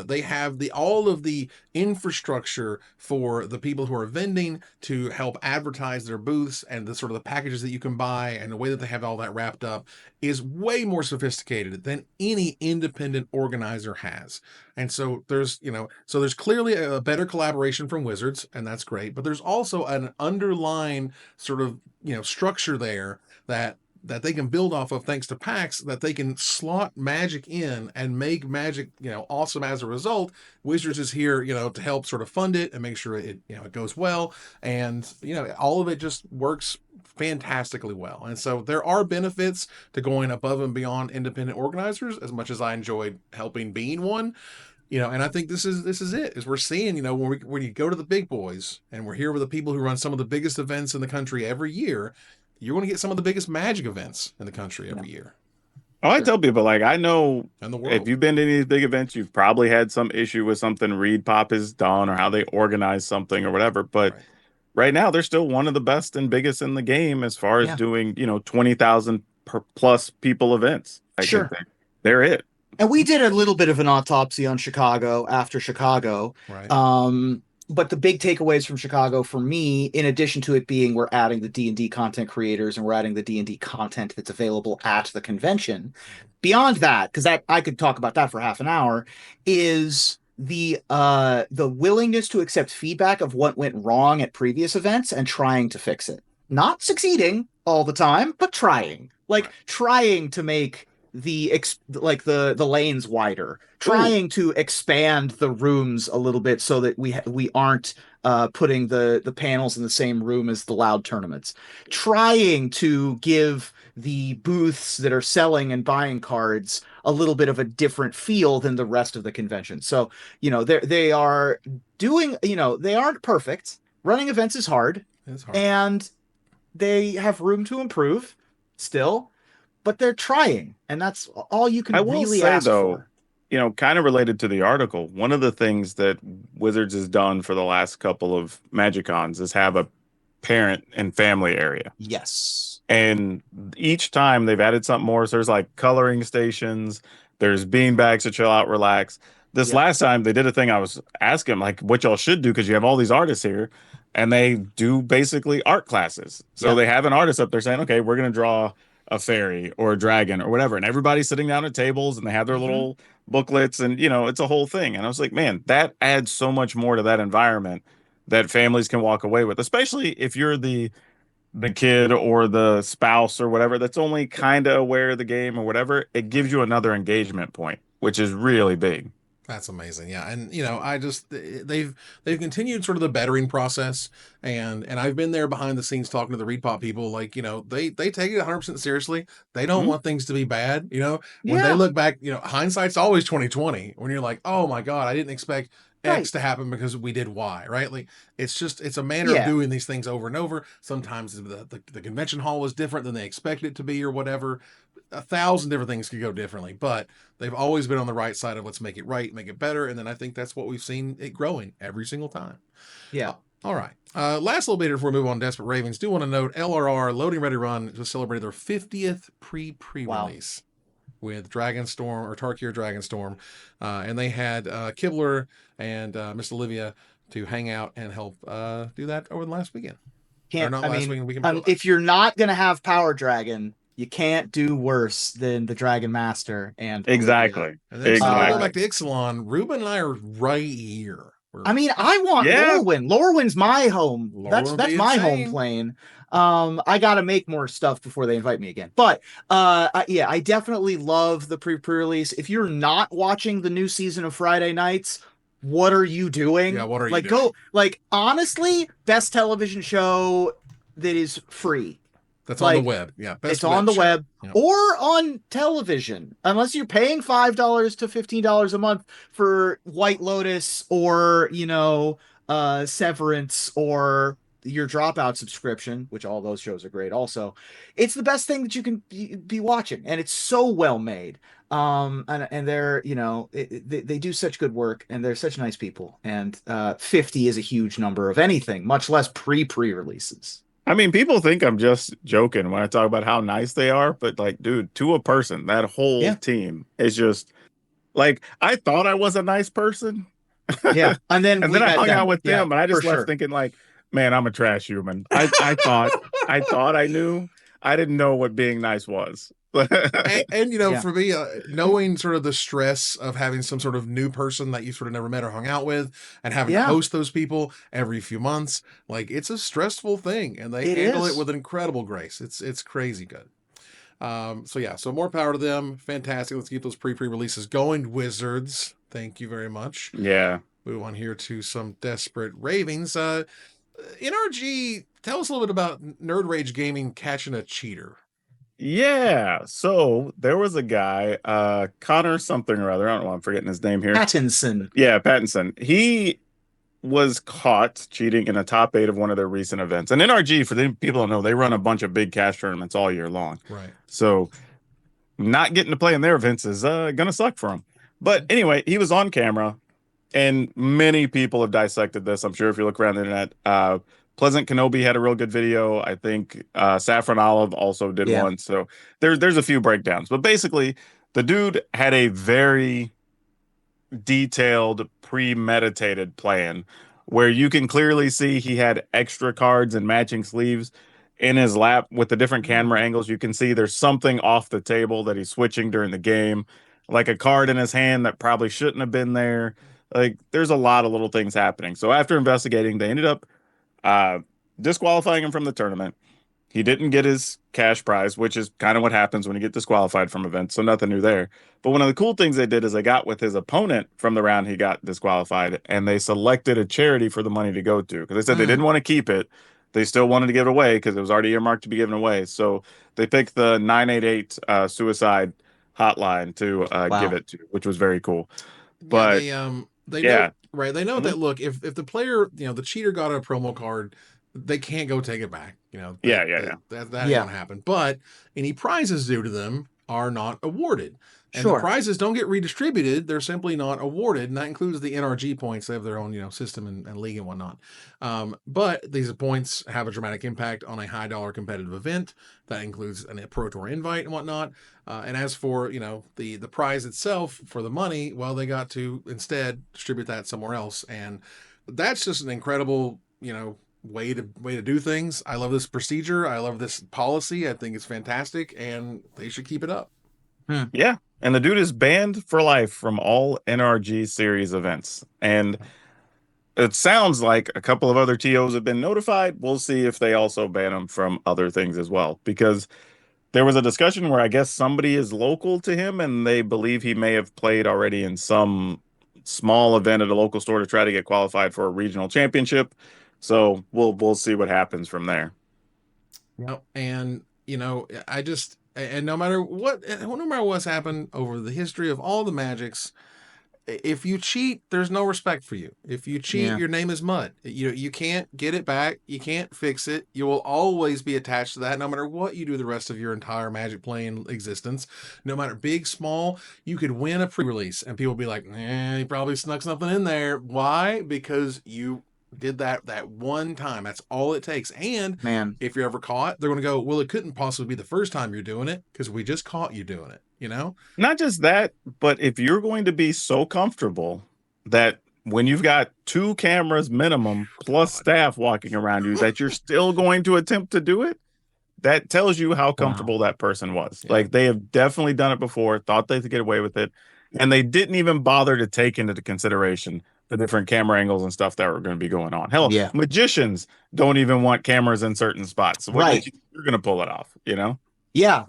They have all of the infrastructure for the people who are vending to help advertise their booths, and the sort of the packages that you can buy, and the way that they have all that wrapped up is way more sophisticated than any independent organizer has. And so there's clearly a better collaboration from Wizards, and that's great. But there's also an underlying sort of structure there that they can build off of, thanks to PAX, that they can slot Magic in and make Magic awesome as a result. Wizards is here to help sort of fund it and make sure it it goes well, and all of it just works fantastically well. And so there are benefits to going above and beyond independent organizers, as much as I enjoyed helping being one. And I think this is it, is we're seeing, when you go to the big boys, and we're here with the people who run some of the biggest events in the country every year, you're going to get some of the biggest Magic events in the country every year. Oh, I tell people, like, I know And the world. if you've been to any of these big events, you've probably had some issue with something Reed Pop has done or how they organize something or whatever. But right now, they're still one of the best and biggest in the game as far as doing, 20,000 plus people events. Sure. They're it. And we did a little bit of an autopsy on Chicago after Chicago. Right. But the big takeaways from Chicago for me, in addition to it being we're adding the D&D content creators and we're adding the D&D content that's available at the convention, beyond that, because that I could talk about that for half an hour, is the willingness to accept feedback of what went wrong at previous events and trying to fix it. Not succeeding all the time, but trying. Trying to make the lanes wider, trying to expand the rooms a little bit so that we aren't putting the panels in the same room as the loud tournaments, trying to give the booths that are selling and buying cards a little bit of a different feel than the rest of the convention. So, they are doing, they aren't perfect. Running events is hard. It's hard. And they have room to improve still, but they're trying, and that's all you can really ask for. Kind of related to the article, one of the things that Wizards has done for the last couple of MagicCons is have a parent and family area. Yes. And each time they've added something more. So there's like coloring stations, there's beanbags to chill out, relax. This last time they did a thing I was asking, like, what y'all should do, because you have all these artists here, and they do basically art classes. So they have an artist up there saying, okay, we're going to draw a fairy or a dragon or whatever. And everybody's sitting down at tables and they have their little booklets and, it's a whole thing. And I was like, man, that adds so much more to that environment that families can walk away with, especially if you're the kid or the spouse or whatever that's only kind of aware of the game or whatever. It gives you another engagement point, which is really big. That's amazing. Yeah. And they've continued sort of the bettering process, and I've been there behind the scenes talking to the Reed Pop people. Like, they take it 100% seriously. They don't want things to be bad. When they look back, hindsight's always 2020 when you're like, oh my God, I didn't expect X to happen because we did Y, right? Like, it's a manner of doing these things over and over. Sometimes the convention hall was different than they expected it to be or whatever. 1,000 different things could go differently, but they've always been on the right side of let's make it right, make it better. And then I think that's what we've seen it growing every single time. Yeah. All right. Last little bit before we move on, Desperate Ravings. Do want to note LRR Loading Ready Run just celebrated their 50th pre-release with Dragonstorm or Tarkir Dragonstorm. And they had Kibler and Miss Olivia to hang out and help do that over the last weekend. If you're not going to have Power Dragon, you can't do worse than the Dragon Master and exactly. And then going back to Ixalan, Ruben and I are right here. I want Lorwyn. Lorwyn's my home. That's my home plane. I got to make more stuff before they invite me again. But I definitely love the pre-release. If you're not watching the new season of Friday Nights, what are you doing? Yeah, what are you doing? Honestly, best television show that is free. That's on the web. Yeah. It's on the web or on television, unless you're paying $5 to $15 a month for White Lotus or, Severance or your Dropout subscription, which all those shows are great also. It's the best thing that you can be watching, and it's so well made. And they're, they do such good work, and they're such nice people. And 50 is a huge number of anything, much less pre-releases. I mean, people think I'm just joking when I talk about how nice they are, but like, dude, to a person, that whole team is just like, I thought I was a nice person. Yeah. And then I hung out with them and I just left thinking like, man, I'm a trash human. I thought I knew. I didn't know what being nice was. and for me, knowing sort of the stress of having some sort of new person that you sort of never met or hung out with and having to host those people every few months, like, it's a stressful thing, and they handle it with incredible grace. It's crazy good. So more power to them. Fantastic. Let's keep those pre-releases going, Wizards. Thank you very much. Yeah. Move on here to some Desperate Ravings. NRG, tell us a little bit about Nerd Rage Gaming catching a cheater. Yeah, so there was a guy, Connor something or other. I don't know why I'm forgetting his name here. Pattinson. Yeah, Pattinson. He was caught cheating in a top 8 of one of their recent events. And NRG, for the people who don't know, they run a bunch of big cash tournaments all year long. Right. So not getting to play in their events is gonna suck for him. But anyway, he was on camera, and many people have dissected this. I'm sure if you look around the internet, Pleasant Kenobi had a real good video. I think Saffron Olive also did one. So there's a few breakdowns, but basically, the dude had a very detailed, premeditated plan where you can clearly see he had extra cards and matching sleeves in his lap with the different camera angles. You can see there's something off the table that he's switching during the game, like a card in his hand that probably shouldn't have been there. Like there's a lot of little things happening. So after investigating, they ended up disqualifying him from the tournament. He didn't get his cash prize, which is kind of what happens when you get disqualified from events. So nothing new there. But one of the cool things they did is they got with his opponent from the round he got disqualified, and they selected a charity for the money to go to because they said they didn't want to keep it. They still wanted to give it away because it was already earmarked to be given away. So they picked the 988 suicide hotline to give it to, which was very cool. But they know, right? They know that look, if the player, the cheater got a promo card, they can't go take it back. That ain't gonna happen. But any prizes due to them are not awarded. And the prizes don't get redistributed. They're simply not awarded. And that includes the NRG points. They have their own, system and league and whatnot. But these points have a dramatic impact on a high dollar competitive event. That includes a Pro Tour invite and whatnot. And as for, the prize itself for the money, well, they got to instead distribute that somewhere else. And that's just an incredible, way to do things. I love this procedure. I love this policy. I think it's fantastic, and they should keep it up. Yeah. And the dude is banned for life from all NRG series events. And it sounds like a couple of other TOs have been notified. We'll see if they also ban him from other things as well, because there was a discussion where I guess somebody is local to him and they believe he may have played already in some small event at a local store to try to get qualified for a regional championship. So we'll see what happens from there. Yep. And no matter what's happened over the history of all the Magics, if you cheat, there's no respect for you. If you cheat, your name is mud. You can't get it back. You can't fix it. You will always be attached to that, no matter what you do the rest of your entire Magic playing existence. No matter big, small, you could win a pre-release, and people will be like, he probably snuck something in there. Why? Because you did that one time. That's all it takes. And if you're ever caught, they're going to go, well, it couldn't possibly be the first time you're doing it because we just caught you doing it. Not just that, but if you're going to be so comfortable that when you've got 2 cameras minimum plus staff walking around you that you're still going to attempt to do it, that tells you how comfortable that person was. Like they have definitely done it before, thought they could get away with it, and they didn't even bother to take into consideration the different camera angles and stuff that were going to be going on. Hell, magicians don't even want cameras in certain spots. So you're going to pull it off, Yeah.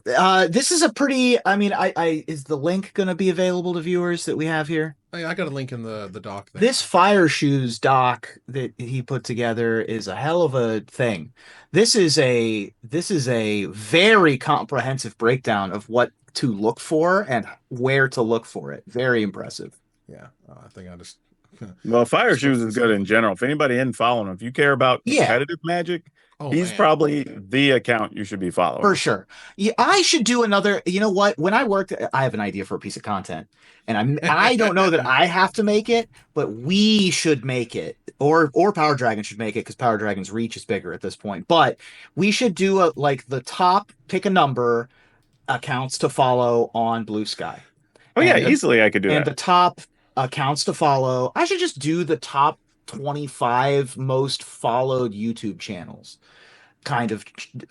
This is a pretty, is the link going to be available to viewers that we have here? I got a link in the doc there. This Fire Shoes doc that he put together is a hell of a thing. This is a very comprehensive breakdown of what to look for and where to look for it. Very impressive. Yeah. I think I just... Well, Fire Shoes is good in general. If anybody isn't following him, if you care about competitive Magic, he's probably the account you should be following. For sure. Yeah, I should do another. You know what? When I worked, I have an idea for a piece of content, and I don't know that I have to make it, but we should make it, or Power Dragon should make it because Power Dragon's reach is bigger at this point. But we should do the top pick a number accounts to follow on Blue Sky. Oh yeah, easily I could do that. And the top accounts to follow. I should just do the top 25 most followed YouTube channels kind of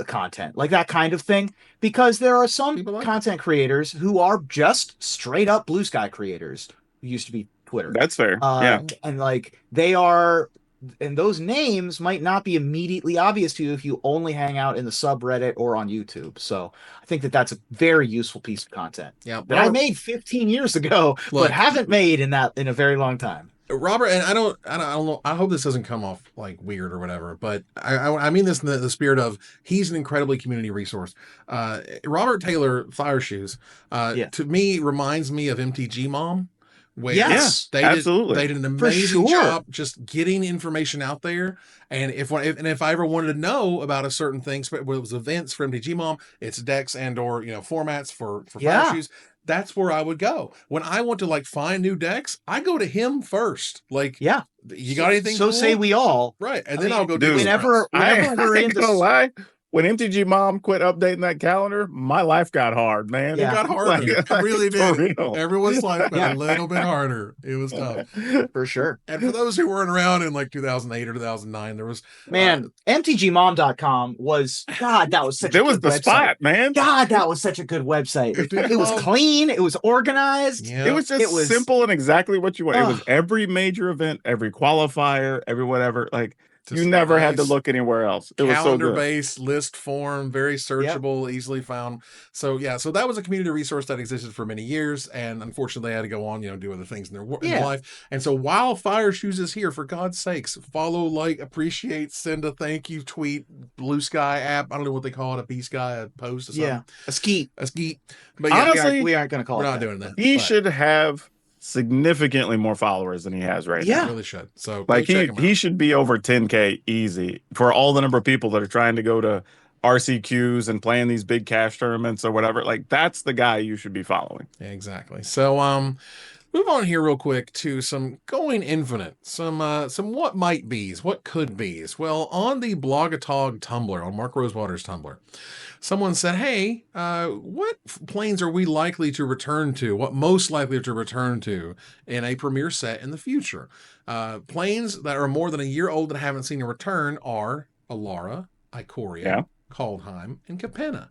content, like that kind of thing, because there are some content creators who are just straight up Blue Sky creators who used to be Twitter. That's fair. And they are, and those names might not be immediately obvious to you if you only hang out in the subreddit or on YouTube. So I think that that's a very useful piece of content that I made 15 years ago, but haven't made in a very long time. Robert, and I don't know. I hope this doesn't come off like weird or whatever, but I mean this in the spirit of he's an incredibly community resource. Robert Taylor Fire Shoes, to me reminds me of MTG Mom, where Yes, absolutely. They did an amazing job just getting information out there. And if I ever wanted to know about a certain thing, whether it was events for MTG Mom, it's decks and or formats for Fire Shoes, that's where I would go. When I want to find new decks, I go to him first. You got anything? So cool? Say we all. Right, and then I'll go do whenever we're in the lie. When MTG Mom quit updating that calendar, my life got hard, man. It got harder. It really did. Everyone's life got a little bit harder. It was tough. For sure. And for those who weren't around in 2008 or 2009, there was... MTGmom.com was... God, that was such a good website. Spot, man. God, that was such a good website. It was clean. It was organized. Yeah. It was just simple and exactly what you want. It was every major event, every qualifier, every whatever. You never had to look anywhere else. It was so good. Calendar-based, list form, very searchable, easily found. So that was a community resource that existed for many years, and unfortunately, they had to go on, do other things in their life. And so, while Fire Shoes is here, for God's sakes, follow, appreciate, send a thank you tweet, Blue Sky app. I don't know what they call it, a B-Sky, a post, or something. Yeah, a skeet. But honestly, we aren't going to call it. We're not doing that. He should have significantly more followers than he has right now. He really should. So he should be over 10K easy for all the number of people that are trying to go to RCQs and playing these big cash tournaments or whatever. That's the guy you should be following. Yeah, exactly. So move on here real quick to some going infinite, some what might be's, what could be's. Well, on the Blogatog Tumblr, on Mark Rosewater's Tumblr, someone said, hey, what planes are we likely to return to? What most likely to return to in a premiere set in the future? Planes that are more than a year old that haven't seen a return are Alara, Ikoria, Kaldheim, and Capenna.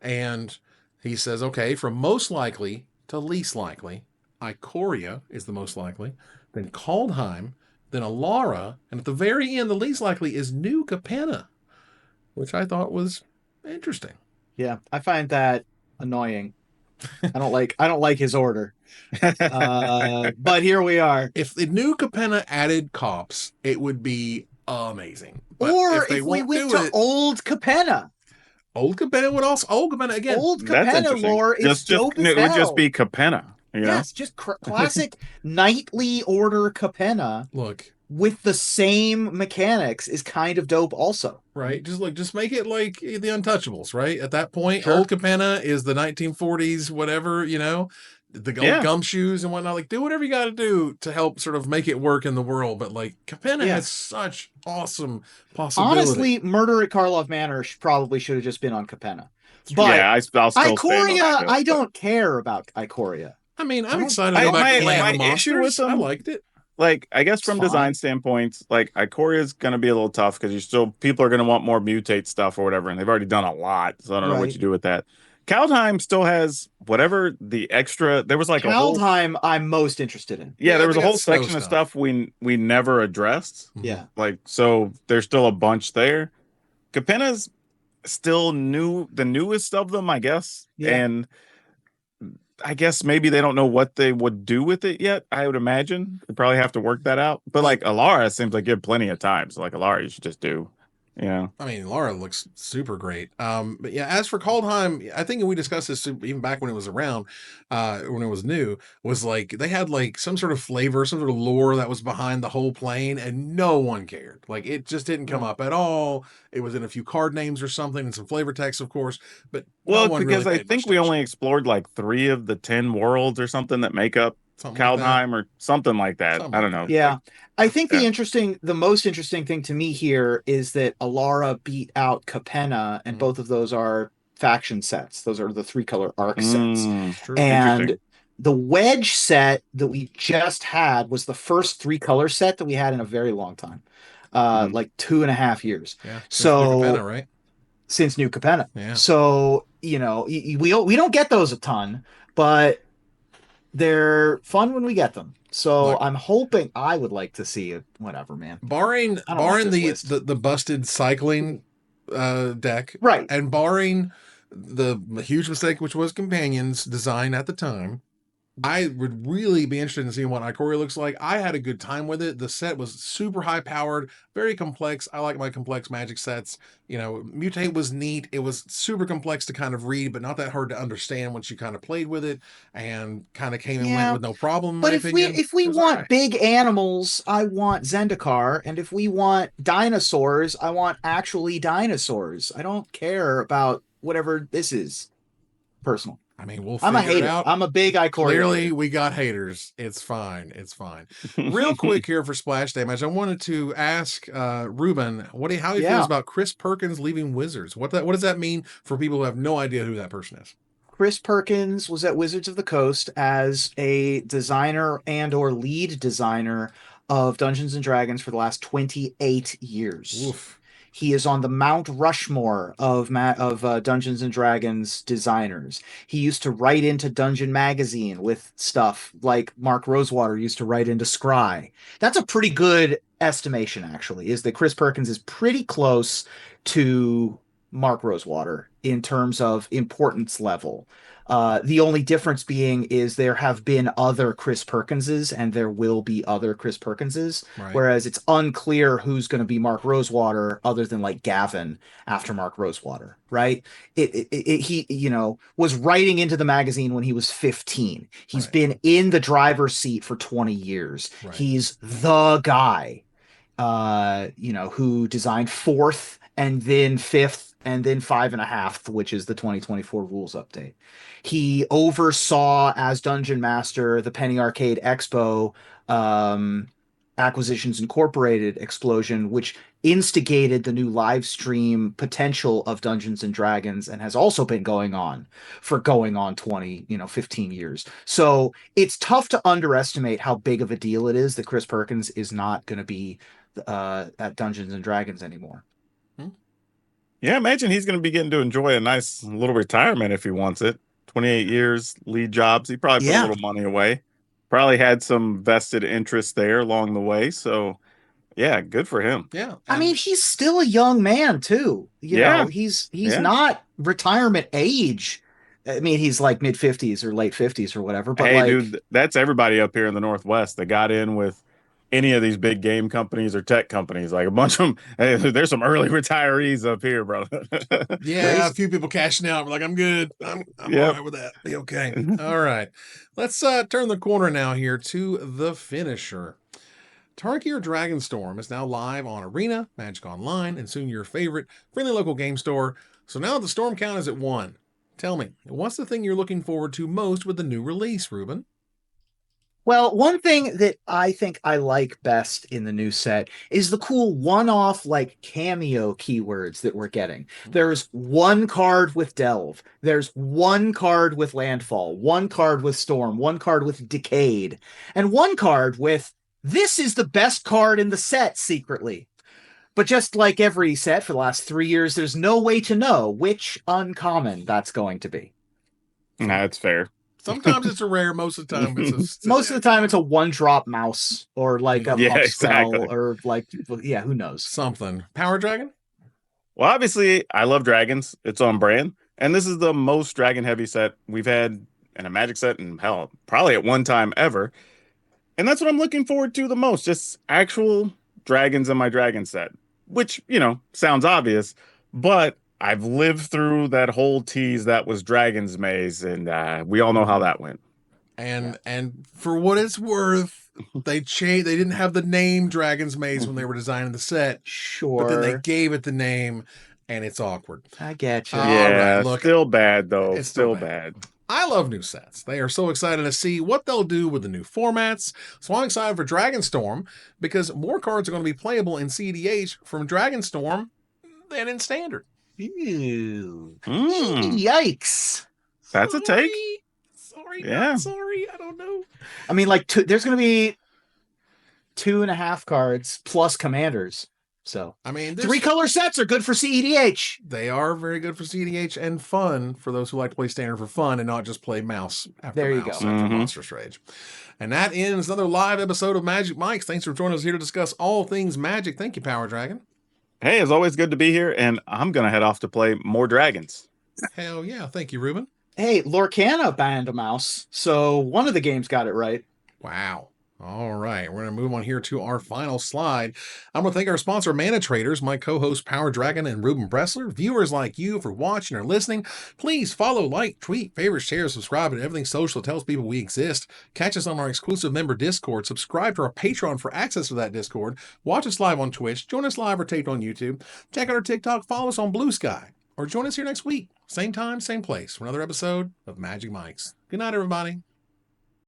And he says, okay, from most likely to least likely, Ikoria is the most likely, then Kaldheim, then Alara, and at the very end, the least likely is New Capenna, which I thought was interesting. Yeah, I find that annoying. I don't like his order. But here we are. If the New Capenna added cops, it would be amazing. But or if we went to Old Capenna. Old Capenna would also Old Capenna again. Old Capenna lore is dope as hell. It would just be Capenna. Yes, just classic knightly order Capenna. Look, with the same mechanics is kind of dope also. Right? Just make it like the Untouchables, right? At that point, Old Capenna is the 1940s, whatever, the old gumshoes and whatnot. Do whatever you got to do to help sort of make it work in the world. But Capenna has such awesome possibility. Honestly, Murder at Karlov Manor probably should have just been on Capenna. But I'll still Ikoria, I don't care about Ikoria. I mean, I'm excited about my issue with them. I liked it. I guess from design standpoints, Ikoria is going to be a little tough because people are going to want more mutate stuff or whatever, and they've already done a lot. So I don't know what you do with that. Kaldheim still has whatever the extra. There was Kaldheim I'm most interested in. Yeah, there was a whole section of stuff we never addressed. Yeah, so there's still a bunch there. Capenna's still the newest of them, I guess, and I guess maybe they don't know what they would do with it yet. I would imagine they probably have to work that out. But Alara seems like you have plenty of time. So Alara, you should just do. I mean, Alara looks super great. But yeah, as for Kaldheim, I think we discussed this even back when it was around, when it was new, was they had some sort of flavor, some sort of lore that was behind the whole plane, and no one cared. It just didn't come up at all. It was in a few card names or something and some flavor text, of course. But because I think we only explored 3 of the 10 worlds or something that make up Kaldheim or something like that. I don't know. Yeah. I think the most interesting thing to me here is that Alara beat out Capenna, and both of those are faction sets. Those are the 3-color arc sets. And the wedge set that we just had was the first 3-color set that we had in a very long time. 2.5 years. Yeah. So New Capenna, right? Since New Capenna. Yeah. So, we don't get those a ton, but they're fun when we get them. So I'm hoping I would like to see it. Whatever, man. Barring the busted cycling deck, right, and barring the huge mistake which was Companions design at the time, I would really be interested in seeing what Ikoria looks like. I had a good time with it. The set was super high powered, very complex. I like my complex Magic sets. Mutate was neat. It was super complex to kind of read, but not that hard to understand once you kind of played with it and kind of came and went with no problem, in But my opinion. if we It was want alright. big animals, I want Zendikar, and if we want dinosaurs, I want actually dinosaurs. I don't care about whatever this is. Personal. I mean, we'll I'm a figure it hater. out. I'm a big Ikoria Clearly, hater. we got haters. It's fine. It's fine. Real quick here for Splash Damage, I wanted to ask Ruben, how he feels about Chris Perkins leaving Wizards. What does that mean for people who have no idea who that person is? Chris Perkins was at Wizards of the Coast as a designer and or lead designer of Dungeons and Dragons for the last 28 years. Oof. He is on the Mount Rushmore of Dungeons and Dragons designers. He used to write into Dungeon Magazine with stuff like Mark Rosewater used to write into Scry. That's a pretty good estimation, actually, is that Chris Perkins is pretty close to Mark Rosewater in terms of importance level. The only difference being is there have been other Chris Perkinses and there will be other Chris Perkinses, Right. whereas it's unclear who's going to be Mark Rosewater other than like Gavin after Mark Rosewater, right? He was writing into the magazine when he was 15. He's been in the driver's seat for 20 years. Right. He's the guy, who designed fourth and then fifth and then 5.5, which is the 2024 rules update. He oversaw as Dungeon Master the Penny Arcade Expo Acquisitions Incorporated explosion, which instigated the new live stream potential of Dungeons and Dragons and has also been going on 15 years. So it's tough to underestimate how big of a deal it is that Chris Perkins is not going to be at Dungeons and Dragons anymore. Yeah, imagine he's going to be getting to enjoy a nice little retirement if he wants it. 28 years, lead jobs. He probably put a little money away. Probably had some vested interest there along the way. So, yeah, good for him. Yeah. I mean, he's still a young man too. He's not retirement age. I mean, he's like mid 50s or late 50s or whatever. But hey, dude, that's everybody up here in the Northwest that got in with any of these big game companies or tech companies. Like a bunch of them. Hey, there's some early retirees up here, bro. Yeah, a few people cashing out. We're like, I'm good. I'm all right with that. Be okay. All right. Let's turn the corner now here to the finisher. Tarkir Dragonstorm is now live on Arena, Magic Online, and soon your favorite friendly local game store. So now the storm count is at 1. Tell me, what's the thing you're looking forward to most with the new release, Ruben? Well, one thing that I think I like best in the new set is the cool one-off like cameo keywords that we're getting. There's one card with Delve. There's one card with Landfall, one card with Storm, one card with Decayed, and one card with this is the best card in the set secretly. But just like every set for the last 3 years, there's no way to know which uncommon that's going to be. That's fair. Sometimes it's a rare, most of the time it's most of the time it's a one-drop mouse or like a spell exactly. Or like who knows? Something. Power Dragon? Well, obviously, I love dragons. It's on brand. And this is the most dragon heavy set we've had in a Magic set in hell, probably at one time ever. And that's what I'm looking forward to the most. Just actual dragons in my dragon set. Which, sounds obvious, but I've lived through that whole tease that was Dragon's Maze, and we all know how that went. And for what it's worth, they didn't have the name Dragon's Maze when they were designing the set. Sure. But then they gave it the name, and it's awkward. I get you. Yeah, right, look, still bad, though. It's still bad. I love new sets. They are so excited to see what they'll do with the new formats. So I'm excited for Dragonstorm because more cards are going to be playable in CDH from Dragonstorm than in Standard. Ew. Yikes. That's a take. Sorry. Yeah. Sorry. I don't know. I mean, like, there's going to be 2.5 cards plus commanders. So, I mean, 3-color sets are good for CEDH. They are very good for CEDH and fun for those who like to play Standard for fun and not just play mouse after there mouse you go. after Monstrous Rage. And that ends another live episode of Magic Mics. Thanks for joining us here to discuss all things Magic. Thank you, Power Dragon. Hey, it's always good to be here, and I'm going to head off to play more dragons. Hell yeah. Thank you, Ruben. Hey, Lorcana banned a mouse, so one of the games got it right. Wow. All right, we're going to move on here to our final slide. I'm going to thank our sponsor, Mana Traders, my co-host Power Dragon and Ruben Bressler, viewers like you for watching or listening. Please follow, like, tweet, favorite, share, subscribe, and everything social that tells people we exist. Catch us on our exclusive member Discord. Subscribe to our Patreon for access to that Discord. Watch us live on Twitch. Join us live or taped on YouTube. Check out our TikTok. Follow us on Blue Sky. Or join us here next week. Same time, same place for another episode of Magic Mics. Good night, everybody.